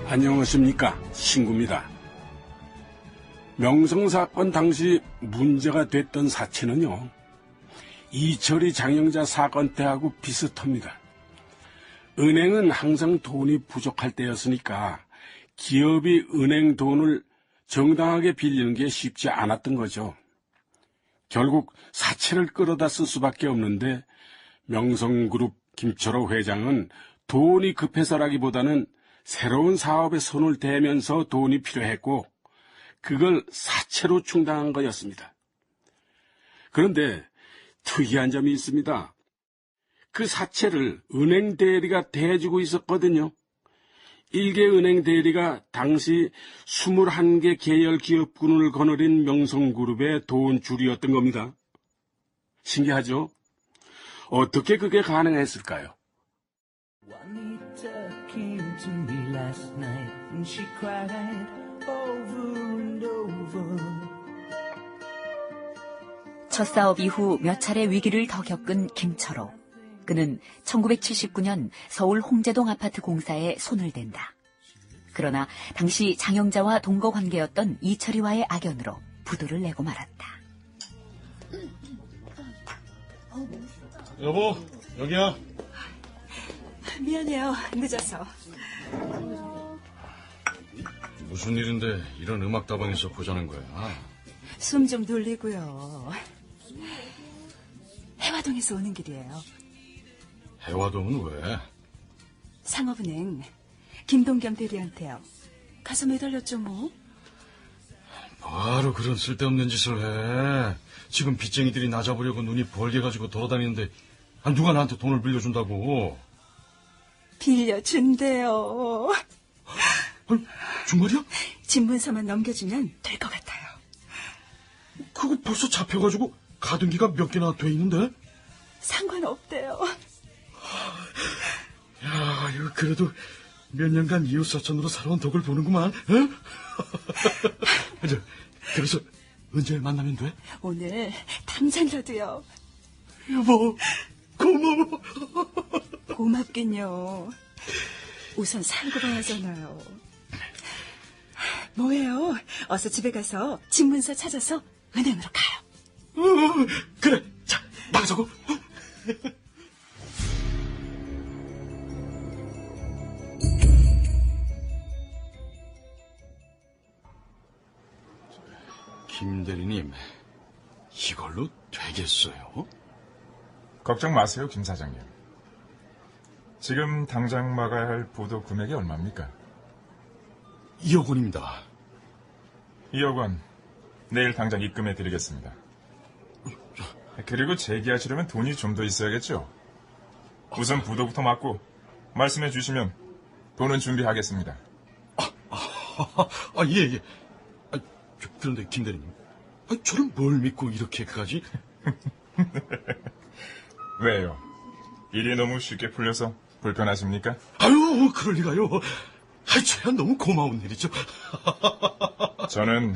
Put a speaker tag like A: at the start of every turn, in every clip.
A: 안녕하십니까, 신구입니다. 명성사건 당시 문제가 됐던 사채는요, 이철이 장영자 사건 때하고 비슷합니다. 은행은 항상 돈이 부족할 때였으니까 기업이 은행 돈을 정당하게 빌리는 게 쉽지 않았던 거죠. 결국 사채를 끌어다 쓸 수밖에 없는데 명성그룹 김철호 회장은 돈이 급해서라기보다는 새로운 사업에 손을 대면서 돈이 필요했고 그걸 사채로 충당한 거였습니다. 그런데 특이한 점이 있습니다. 그 사채를 은행 대리가 대주고 있었거든요. 일개 은행 대리가 당시 21개 계열 기업군을 거느린 명성그룹의 돈줄이었던 겁니다. 신기하죠? 어떻게 그게 가능했을까요?
B: Juanita came to me last night and she cried over and over.
C: 첫 사업 이후 몇 차례 위기를 더 겪은 김철호. 그는 1979년 서울 홍제동 아파트 공사에 손을 댄다. 그러나 당시 장영자와 동거 관계였던 이철이와의 악연으로 부도를 내고 말았다.
D: 여보, 여기야.
E: 미안해요. 늦어서.
D: 무슨 일인데 이런 음악다방에서 보자는 거야?
E: 숨 좀 돌리고요. 해화동에서 오는 길이에요.
D: 해화동은 왜?
E: 상업은행 김동겸 대리한테요. 가서 매달렸죠 뭐.
D: 바로 그런 쓸데없는 짓을 해. 지금 빚쟁이들이 나 잡으려고 눈이 벌게 가지고 돌아다니는데 누가 나한테 돈을 빌려준다고.
E: 빌려준대요.
D: 정말이야?
E: 집문서만 넘겨주면 될 것 같아요.
D: 그거 벌써 잡혀가지고 가등기가 몇 개나 돼 있는데?
E: 상관없대요.
D: 야, 이거 그래도 몇 년간 이웃사촌으로 살아온 덕을 보는구만. 응? 그래서 언제 만나면 돼?
E: 오늘 당장이라도요.
D: 여보, 고마워.
E: 고맙긴요. 우선 살고 봐야잖아요. 뭐예요? 어서 집에 가서 집문서 찾아서 은행으로 가요.
D: 그래, 자, 나가자고. 김 대리님, 이걸로 되겠어요?
F: 걱정 마세요, 김 사장님. 지금 당장 막아야 할 부도 금액이 얼마입니까?
D: 2억 원입니다.
F: 2억 원, 내일 당장 입금해 드리겠습니다. 그리고 재기하시려면 돈이 좀 더 있어야겠죠? 우선 부도부터 막고 말씀해 주시면 돈은 준비하겠습니다.
D: 예. 그런데 김 대리님, 저를 뭘 믿고 이렇게까지?
F: 왜요? 일이 너무 쉽게 풀려서 불편하십니까?
D: 아유, 그럴 리가요. 저야 너무 고마운 일이죠.
F: 저는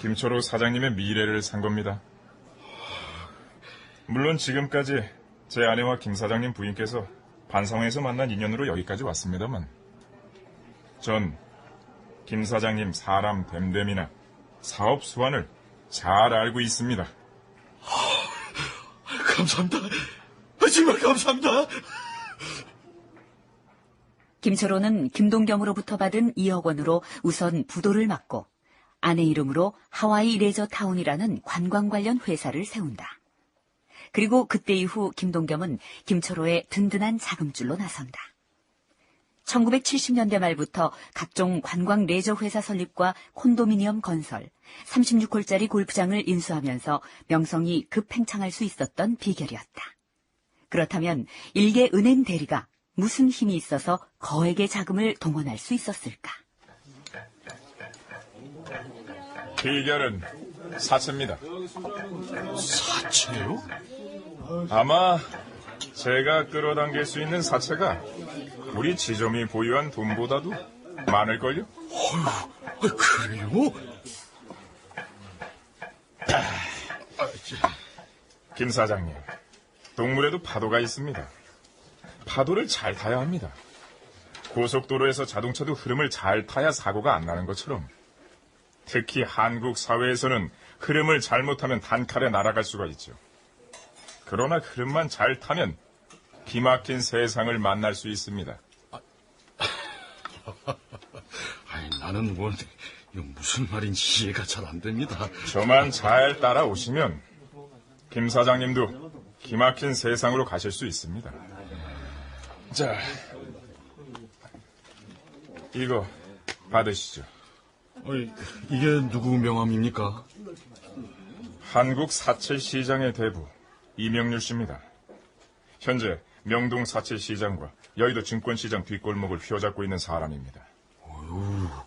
F: 김철호 사장님의 미래를 산 겁니다. 물론 지금까지 제 아내와 김 사장님 부인께서 반성회에서 만난 인연으로 여기까지 왔습니다만 전 김 사장님 사람 됨됨이나 사업 수완을 잘 알고 있습니다.
D: 감사합니다. 정말 감사합니다.
C: 김철호는 김동겸으로부터 받은 2억 원으로 우선 부도를 막고 아내 이름으로 하와이 레저타운이라는 관광 관련 회사를 세운다. 그리고 그때 이후 김동겸은 김철호의 든든한 자금줄로 나선다. 1970년대 말부터 각종 관광 레저 회사 설립과 콘도미니엄 건설, 36홀짜리 골프장을 인수하면서 명성이 급팽창할 수 있었던 비결이었다. 그렇다면 일개 은행 대리가 무슨 힘이 있어서 거액의 자금을 동원할 수 있었을까?
F: 비결은 사채입니다.
D: 사채요?
F: 아마 제가 끌어당길 수 있는 사채가 우리 지점이 보유한 돈보다도 많을걸요?
D: 그래요?
F: 김 사장님, 동물에도 파도가 있습니다. 파도를 잘 타야 합니다. 고속도로에서 자동차도 흐름을 잘 타야 사고가 안 나는 것처럼 특히 한국 사회에서는 흐름을 잘못하면 단칼에 날아갈 수가 있죠. 그러나 흐름만 잘 타면 기막힌 세상을 만날 수 있습니다.
D: 아니, 나는 이거 무슨 말인지 이해가 잘 안 됩니다.
F: 저만 잘 따라오시면 김 사장님도 기막힌 세상으로 가실 수 있습니다. 자, 이거 받으시죠.
D: 이게 누구 명함입니까?
F: 한국 사채시장의 대부 이명률 씨입니다. 현재 명동 사채시장과 여의도 증권시장 뒷골목을 휘어잡고 있는 사람입니다.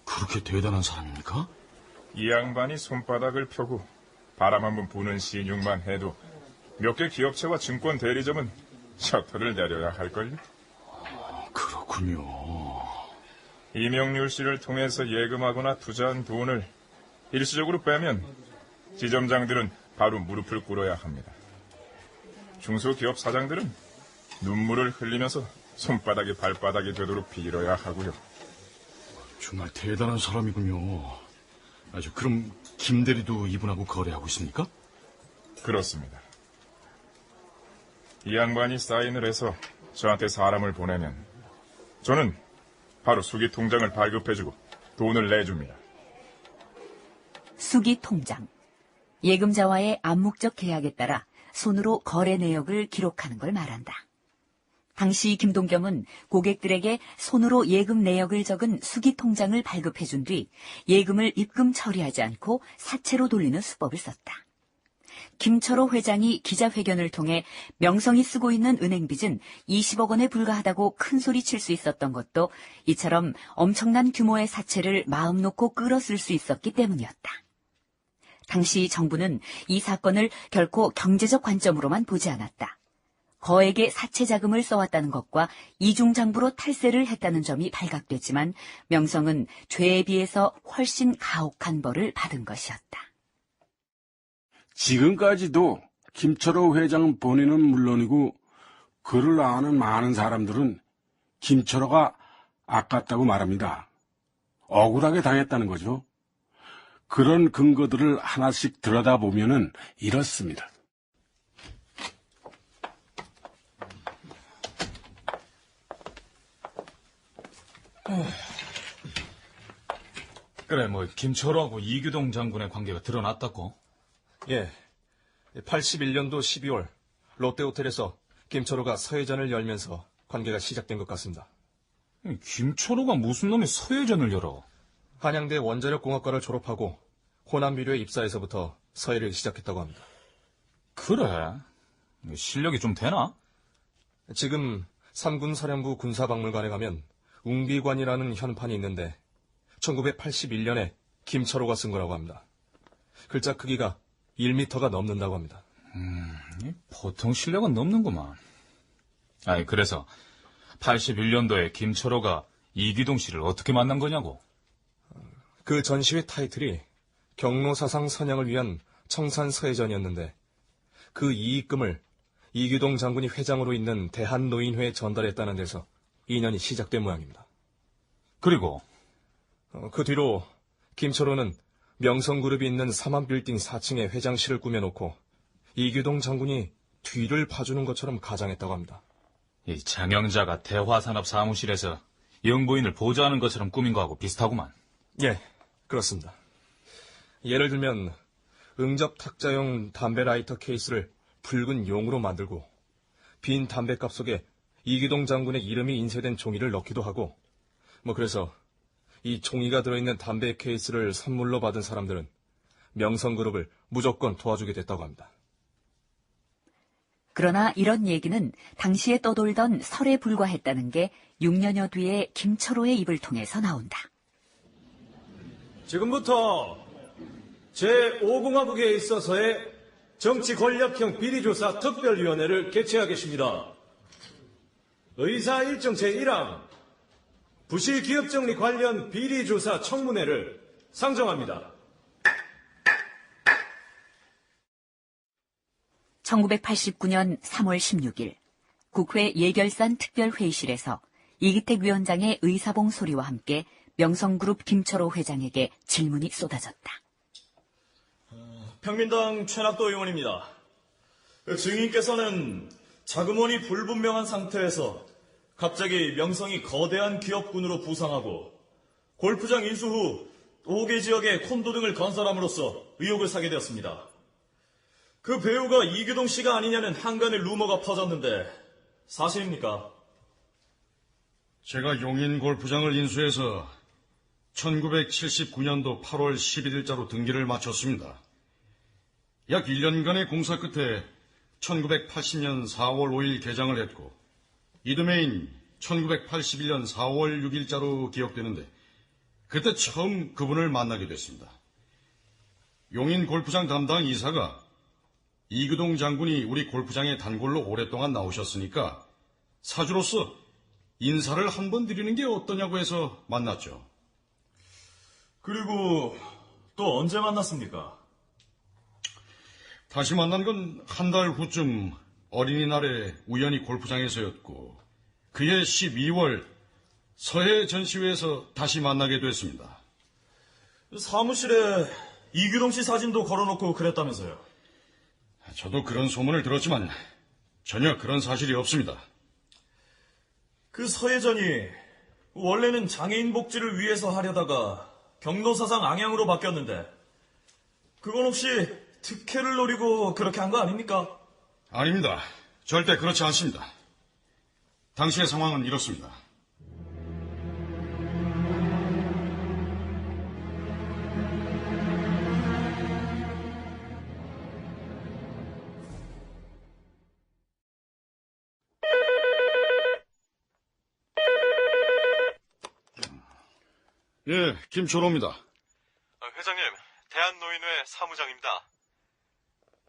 D: 그렇게 대단한 사람입니까?
F: 이 양반이 손바닥을 펴고 바람 한번 부는 신용만 해도 몇 개 기업체와 증권 대리점은 셔터를 내려야 할걸요.
D: 그렇군요.
F: 이명률 씨를 통해서 예금하거나 투자한 돈을 일시적으로 빼면 지점장들은 바로 무릎을 꿇어야 합니다. 중소기업 사장들은 눈물을 흘리면서 손바닥이 발바닥이 되도록 빌어야 하고요.
D: 정말 대단한 사람이군요. 그럼 김 대리도 이분하고 거래하고 있습니까?
F: 그렇습니다. 이 양반이 사인을 해서 저한테 사람을 보내면 저는 바로 수기 통장을 발급해주고 돈을 내줍니다.
C: 수기 통장. 예금자와의 암묵적 계약에 따라 손으로 거래 내역을 기록하는 걸 말한다. 당시 김동겸은 고객들에게 손으로 예금 내역을 적은 수기 통장을 발급해준 뒤 예금을 입금 처리하지 않고 사채로 돌리는 수법을 썼다. 김철호 회장이 기자회견을 통해 명성이 쓰고 있는 은행 빚은 20억 원에 불과하다고 큰소리 칠 수 있었던 것도 이처럼 엄청난 규모의 사채를 마음 놓고 끌어쓸 수 있었기 때문이었다. 당시 정부는 이 사건을 결코 경제적 관점으로만 보지 않았다. 거액의 사채 자금을 써왔다는 것과 이중장부로 탈세를 했다는 점이 발각됐지만 명성은 죄에 비해서 훨씬 가혹한 벌을 받은 것이었다.
A: 지금까지도 김철호 회장 본인은 물론이고 그를 아는 많은 사람들은 김철호가 아깝다고 말합니다. 억울하게 당했다는 거죠. 그런 근거들을 하나씩 들여다보면은 이렇습니다.
G: 그래, 김철호하고 이규동 장군의 관계가 드러났다고?
H: 예. 81년도 12월 롯데호텔에서 김철호가 서예전을 열면서 관계가 시작된 것 같습니다.
G: 김철호가 무슨 놈의 서예전을 열어?
H: 한양대 원자력공학과를 졸업하고 호남비료에 입사해서부터 서예를 시작했다고 합니다.
G: 그래? 실력이 좀 되나?
H: 지금 삼군사령부 군사박물관에 가면 웅비관이라는 현판이 있는데 1981년에 김철호가 쓴 거라고 합니다. 글자 크기가 1m가 넘는다고 합니다.
G: 보통 실력은 넘는구만. 그래서 81년도에 김철호가 이규동 씨를 어떻게 만난 거냐고?
H: 그 전시회 타이틀이 경로사상 선양을 위한 청산서예전이었는데 그 이익금을 이규동 장군이 회장으로 있는 대한노인회에 전달했다는 데서 인연이 시작된 모양입니다.
G: 그리고
H: 그 뒤로 김철호는 명성그룹이 있는 삼한빌딩 4층에 회장실을 꾸며놓고 이규동 장군이 뒤를 봐주는 것처럼 가장했다고 합니다.
G: 이 장영자가 대화산업 사무실에서 영부인을 보좌하는 것처럼 꾸민 거하고 비슷하구만.
H: 예, 그렇습니다. 예를 들면 응접 탁자용 담배 라이터 케이스를 붉은 용으로 만들고 빈 담배갑 속에 이규동 장군의 이름이 인쇄된 종이를 넣기도 하고 그래서 이 종이가 들어있는 담배 케이스를 선물로 받은 사람들은 명성그룹을 무조건 도와주게 됐다고 합니다.
C: 그러나 이런 얘기는 당시에 떠돌던 설에 불과했다는 게 6년여 뒤에 김철호의 입을 통해서 나온다.
I: 지금부터 제5공화국에 있어서의 정치 권력형 비리조사 특별위원회를 개최하겠습니다. 의사 일정 제1항 부실기업정리 관련 비리조사 청문회를 상정합니다.
C: 1989년 3월 16일 국회 예결산 특별회의실에서 이기택 위원장의 의사봉 소리와 함께 명성그룹 김철호 회장에게 질문이 쏟아졌다.
I: 평민당 최낙도 의원입니다. 증인께서는 자금원이 불분명한 상태에서 갑자기 명성이 거대한 기업군으로 부상하고 골프장 인수 후 5개 지역에 콘도 등을 건설함으로써 의혹을 사게 되었습니다. 그 배우가 이규동 씨가 아니냐는 한간의 루머가 퍼졌는데 사실입니까?
D: 제가 용인 골프장을 인수해서 1979년도 8월 11일자로 등기를 마쳤습니다. 약 1년간의 공사 끝에 1980년 4월 5일 개장을 했고 이듬해인 1981년 4월 6일자로 기억되는데 그때 처음 그분을 만나게 됐습니다. 용인 골프장 담당 이사가 이규동 장군이 우리 골프장에 단골로 오랫동안 나오셨으니까 사주로서 인사를 한번 드리는 게 어떠냐고 해서 만났죠.
I: 그리고 또 언제 만났습니까?
D: 다시 만난 건 한 달 후쯤 어린이날에 우연히 골프장에서였고 그해 12월 서해 전시회에서 다시 만나게 됐습니다.
I: 사무실에 이규동 씨 사진도 걸어놓고 그랬다면서요?
D: 저도 그런 소문을 들었지만 전혀 그런 사실이 없습니다.
I: 그 서예전이 원래는 장애인 복지를 위해서 하려다가 경로사상 앙양으로 바뀌었는데 그건 혹시 특혜를 노리고 그렇게 한 거 아닙니까?
D: 아닙니다. 절대 그렇지 않습니다. 당시의 상황은 이렇습니다. 예, 김철호입니다.
H: 회장님, 대한노인회 사무장입니다.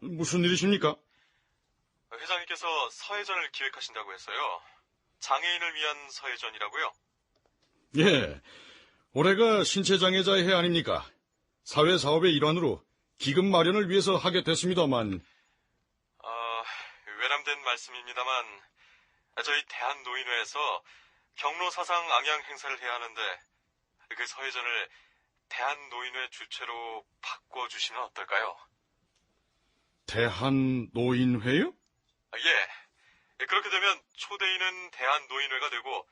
D: 무슨 일이십니까?
H: 회장님께서 서해전을 기획하신다고 해서요. 장애인을 위한 서해전이라고요?
D: 예, 올해가 신체장애자의 해 아닙니까? 사회사업의 일환으로 기금 마련을 위해서 하게 됐습니다만.
H: 외람된 말씀입니다만 저희 대한노인회에서 경로사상 앙양 행사를 해야 하는데 그 서해전을 대한노인회 주최로 바꿔주시면 어떨까요?
D: 대한노인회요?
H: 예. 그렇게 되면 초대인은 대한노인회가 되고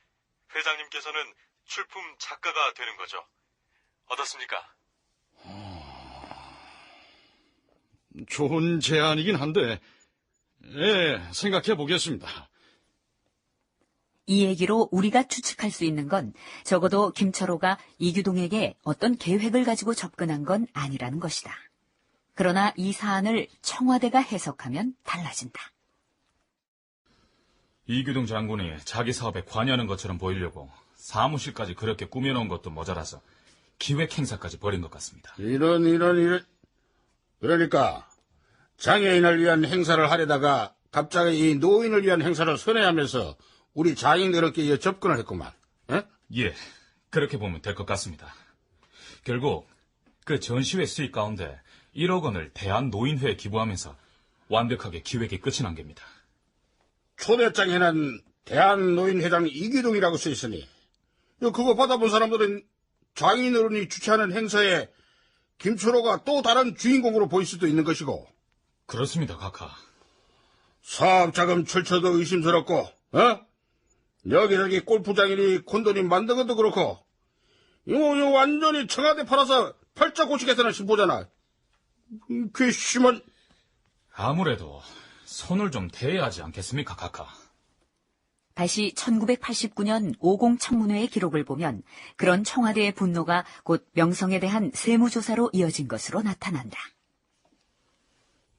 H: 회장님께서는 출품 작가가 되는 거죠. 어떻습니까?
D: 좋은 제안이긴 한데, 예, 생각해 보겠습니다.
C: 이 얘기로 우리가 추측할 수 있는 건 적어도 김철호가 이규동에게 어떤 계획을 가지고 접근한 건 아니라는 것이다. 그러나 이 사안을 청와대가 해석하면 달라진다.
G: 이규동 장군이 자기 사업에 관여하는 것처럼 보이려고 사무실까지 그렇게 꾸며놓은 것도 모자라서 기획 행사까지 벌인 것 같습니다.
A: 이런. 그러니까 장애인을 위한 행사를 하려다가 갑자기 이 노인을 위한 행사를 선회하면서 우리 장인들에게 접근을 했구만. 에?
G: 예, 그렇게 보면 될 것 같습니다. 결국 그 전시회 수익 가운데 1억 원을 대한노인회에 기부하면서 완벽하게 기획이 끝이 난 겁니다.
A: 초대장에는 대한노인회장 이규동이라고 써있으니 그거 받아본 사람들은 장인어른이 주최하는 행사에 김철호가 또 다른 주인공으로 보일 수도 있는 것이고.
G: 그렇습니다, 각하.
A: 사업자금 출처도 의심스럽고, 여기저기 골프장이니 콘도니 만든 것도 그렇고, 이거 완전히 청와대 팔아서 팔자 고치겠다는 심보잖아. 괘씸한.
G: 아무래도 손을 좀 대야 하지 않겠습니까, 각하?
C: 다시 1989년 50 청문회의 기록을 보면 그런 청와대의 분노가 곧 명성에 대한 세무조사로 이어진 것으로 나타난다.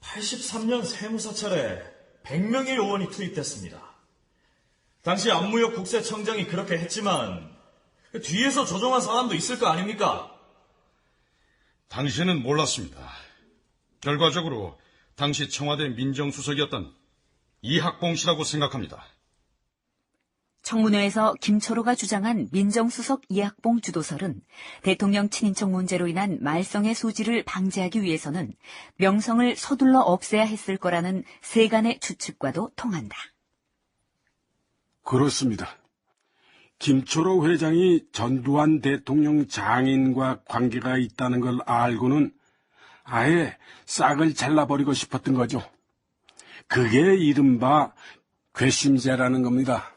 I: 83년 세무사찰에 100명의 요원이 투입됐습니다. 당시 안무역 국세청장이 그렇게 했지만 뒤에서 조종한 사람도 있을 거 아닙니까?
D: 당시에는 몰랐습니다. 결과적으로 당시 청와대 민정수석이었던 이학봉 씨라고 생각합니다.
C: 청문회에서 김철호가 주장한 민정수석 이학봉 주도설은 대통령 친인척 문제로 인한 말썽의 소지를 방지하기 위해서는 명성을 서둘러 없애야 했을 거라는 세간의 추측과도 통한다.
A: 그렇습니다.
J: 김초로 회장이 전두환 대통령 장인과 관계가 있다는 걸 알고는 아예 싹을 잘라버리고 싶었던 거죠. 그게 이른바 괘씸죄라는 겁니다.